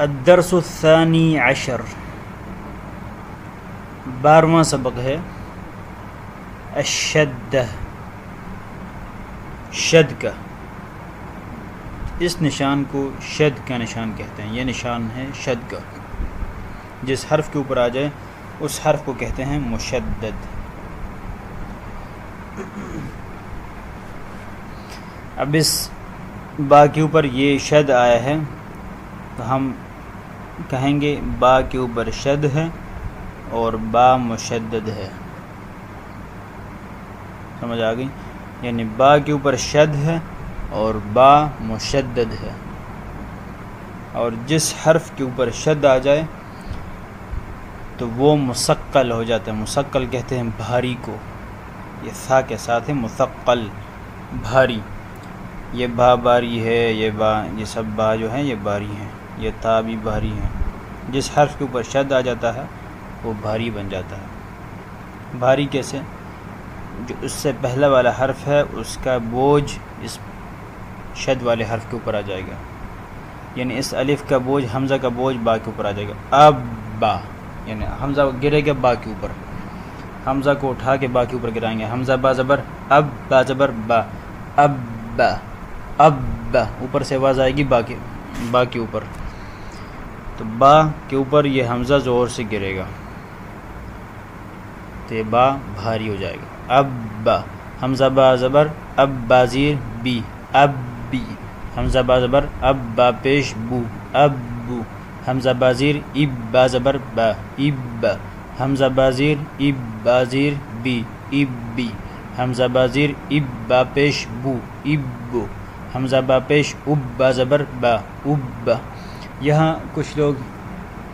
الدرس الثانی عشر، 12واں سبق ہے الشدہ، شد کا۔ اس نشان کو شد کا نشان کہتے ہیں۔ یہ نشان ہے شد کا، جس حرف کے اوپر آ جائے اس حرف کو کہتے ہیں مشدد۔ اب اس با کے اوپر یہ شد آیا ہے تو ہم کہیں گے با کے اوپر شد ہے اور با مشدد ہے۔ سمجھ آ گئی؟ یعنی با کے اوپر شد ہے اور با مشدد ہے، اور جس حرف کے اوپر شد آ جائے تو وہ مثقل ہو جاتا ہے۔ مثقل کہتے ہیں بھاری کو، یہ سا کے ساتھ ہے مثقل، بھاری۔ یہ با باری ہے، یہ سب با جو ہیں یہ باری ہیں، یہ تا بھی بھاری ہیں۔ جس حرف کے اوپر شد آ جاتا ہے وہ بھاری بن جاتا ہے۔ بھاری کیسے؟ جو اس سے پہلا والا حرف ہے اس کا بوجھ اس شد والے حرف کے اوپر آ جائے گا، یعنی اس الف کا بوجھ، حمزہ کا بوجھ با کے اوپر آ جائے گا۔ اب با، یعنی حمزہ گرے گا با کے اوپر، حمزہ کو اٹھا کے با کے اوپر گرائیں گے۔ حمزہ با زبر اب، با زبر با، اب با، اب با، اوپر سے آواز آئے گی با کے اوپر، تو با کے اوپر یہ حمزہ زور سے گرے گا تو یہ با بھاری ہو جائے گا۔ اب با، حمزہ با زبر اب، با زیر بی، اب بی، حمزہ با زبر اب، با پیش بو، اب بو، حمزہ با زیر اب، با زبر با، اب با، حمزہ با زیر اب، با زیر بی، اب بی، حمزہ با زیر اب، با پیش بو، اب بو، حمزہ با پیش اب، با زبر با، اب با۔ یہاں کچھ لوگ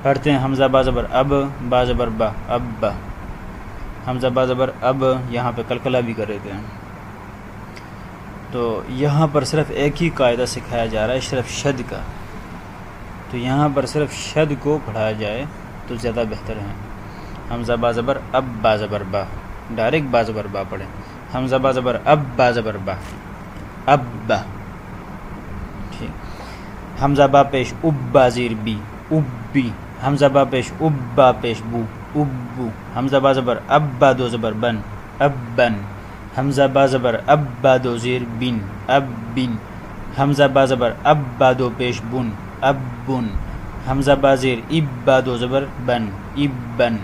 پڑھتے ہیں حمزہ با زبر اب، با زبر با، اب با، حمزہ با زبر اب، یہاں پہ قلقلہ بھی کر رہتے ہیں۔ تو یہاں پر صرف ایک ہی قاعدہ سکھایا جا رہا ہے، صرف شد کا، تو یہاں پر صرف شد کو پڑھایا جائے تو زیادہ بہتر ہے۔ حمزہ با زبر اب، با زبر با، ڈائریکٹ با زبر با پڑھیں۔ حمزہ با زبر اب، با زبر با، اب با، ٹھیک۔ حمزہ با پیش اب، با زیر بی، اب بی، حمزہ با پیش اب، با پیش بو، اب بو، حمزہ با زبر اب، با دو زبر بن، اب بن، حمزہ با زبر اب، با دو زیر بن، اب بن، حمزہ با زبر اب، با دو پیش بن، اب بن، حمزہ با زیر اب، با دو زبر بن، اب بن،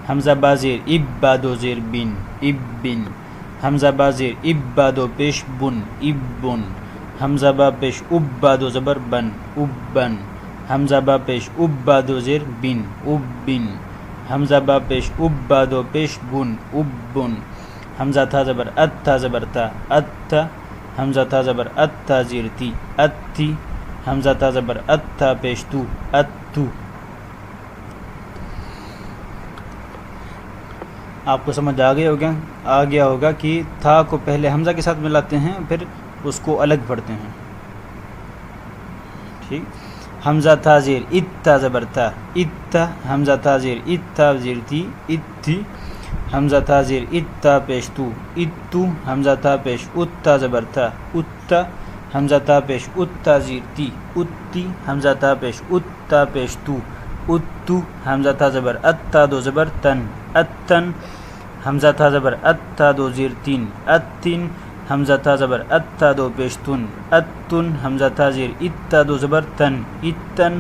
حمزہ با زیر اب، با دو زیر بن، اب بن، حمزہ با زیر اب، با دو پیش بن، اب بن، حمزہ با پیش اب، با دو زبر بن، اب بن، حمزہ با پیش اب، با دو زیر بن، اب بن، حمزہ با پیش اب، با دو پیش بن، اب بن، حمزہ تھا زبر ات، تھا زبر تا، ات تھا، حمزہ تھا زبر ات، تھا زیر تی، ات تھی، حمزہ تھا زبر ات، تھا پیش تو، ات تو۔ آپ کو سمجھ آ گیا ہوگا کہ تھا کو پہلے حمزہ کے ساتھ ملاتے ہیں پھر اس کو الگ پڑھتے ہیں، ٹھیک۔ حمزہ تھا زیر ات، تھا زبر تا، ات تھا، حمزہ تھا زیر ات، تھا زیر تی، ات تھی، حمزہ تھا زیر ات، تھا پیش تو، ات تو، حمزہ تھا پیش ات، تھا زبر تھا، ات تھا، حمزہ تھا پیش ات، تھا زیر تی، ات تی، حمزہ تھا پیش ات، تھا پیش تو، ات تو، حمزہ تھا زبر ات، تھا دو زبر تن، ات تن، حمزہ تھا زبر ات، تھا دو زیر تین، ات تین، حمزہ تھا زبر ات، تھا دو پیش تن، ات تن، حمزہ تھا زیر ات، تھا دو زبر تن، ات تن،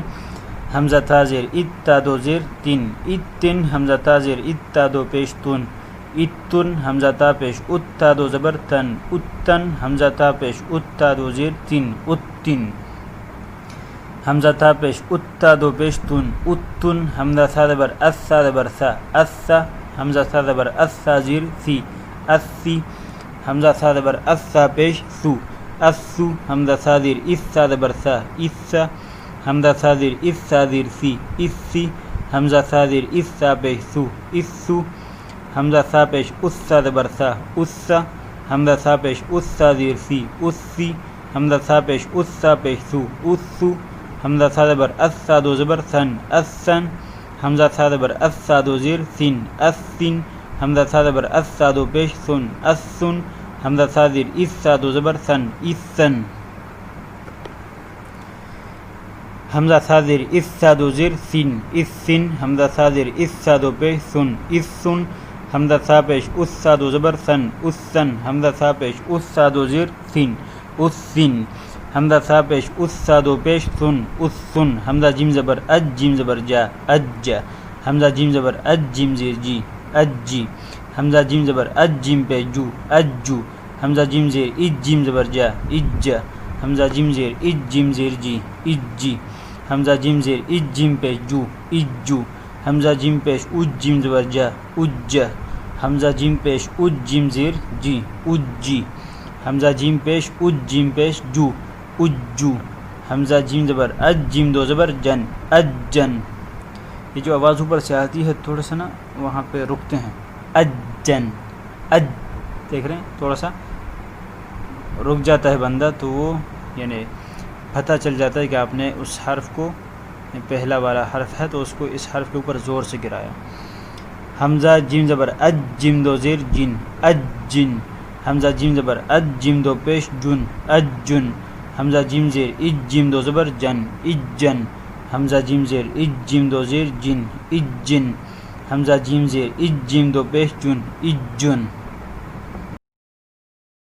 حمزہ تھا زیر ات، تھا دو زیر تین، ات تن، حمزہ تھا زیر ات، تھا دو پیش تن، ات تن، حمزہ تھا پیش ات، تھا دو زبر تن، ات تن، حمزہ تھا پیش ات، تھا دو زیر تین، ات تین، حمزہ تھا پیش ات، تھا دو پیش تن، ات تن، حمزہ تھا زبر اس، تھا زبر سا، اس سا، حمزہ تھا زبر اس، تھا زیر سی، اس سی، حمزہ تھا زبر اس، تھا پیش سو، اس سو، حمزہ تھا زیر اس، تھا زبر سا، اس سا، حمزہ تھا زیر اس، تھا زیر سی، اس سی، حمزہ تھا زیر اس، تھا پیش سو، اس سو، حمزہ تھا پیش اس، تھا زبر سا، اس سا، حمزہ تھا پیش اس، تھا زیر سی، اس سی، حمزہ تھا پیش اس، تھا پیش سو، اس سو، حمزہ تھا زبر اس، تھا دو زبر سن، اس سن، حمزہ تھا زبر اس، تھا دو زیر سن، اس سن، حمزہ تھا زبر اس، تھا دو پیش سن، اس سن، حمزہ تھا زیر اس، تھا دو زبر سن، اس سن۔ حمزہ صادر اس صاد و زیر سین اس سین حمزہ صادر اس صاد و پیش سن اس سن حمزہ صا پیش اس صاد و زبر سن اس سن حمزہ صا پیش اس صاد و زیر سین اس سین حمزہ صا پیش اس صاد و پیش سن اس سن حمزہ جیم زبر اج جیم زبر جا اج جا حمزہ جیم زبر اج جیم زیر جی اج جی حمزہ جیم زبر اج جیم پیش جو اج جو حمزہ جیم زیر اج جیم زبر جا اج جا حمزہ جیم زیر اج جیم زیر جی اج جی حمزہ جیم زیر اج جیم پیش جو اج جو حمزہ جیم پیش اج جیم زبر جا اج جا حمزہ جیم پیش اج جیم زیر جی اج جی حمزہ جیم پیش اج جیم پیش جو اج جو حمزہ جیم زبر اج جیم دو زبر جن اج جن. یہ جو آواز اوپر سے آتی ہے تھوڑا سا نا وہاں پہ رکتے ہیں. اج جن اج دیکھ رہے ہیں تھوڑا سا رک جاتا ہے بندہ تو وہ یعنی پتہ چل جاتا ہے کہ آپ نے اس حرف کو پہلا والا حرف ہے تو اس کو اس حرف کے اوپر زور سے گرایا. حمزہ جیم زبر اج جیم دو زیر جن اج جن حمزہ جیم زبر اج جیم دو پیش جن اج جن حمزہ جیم زیر اج جیم دو زبر جن اج جن حمزہ جیم زیر اج جیم دو زیر جن اج جن حمزہ جیم زیر اج جیم دو پیش جن اج جن.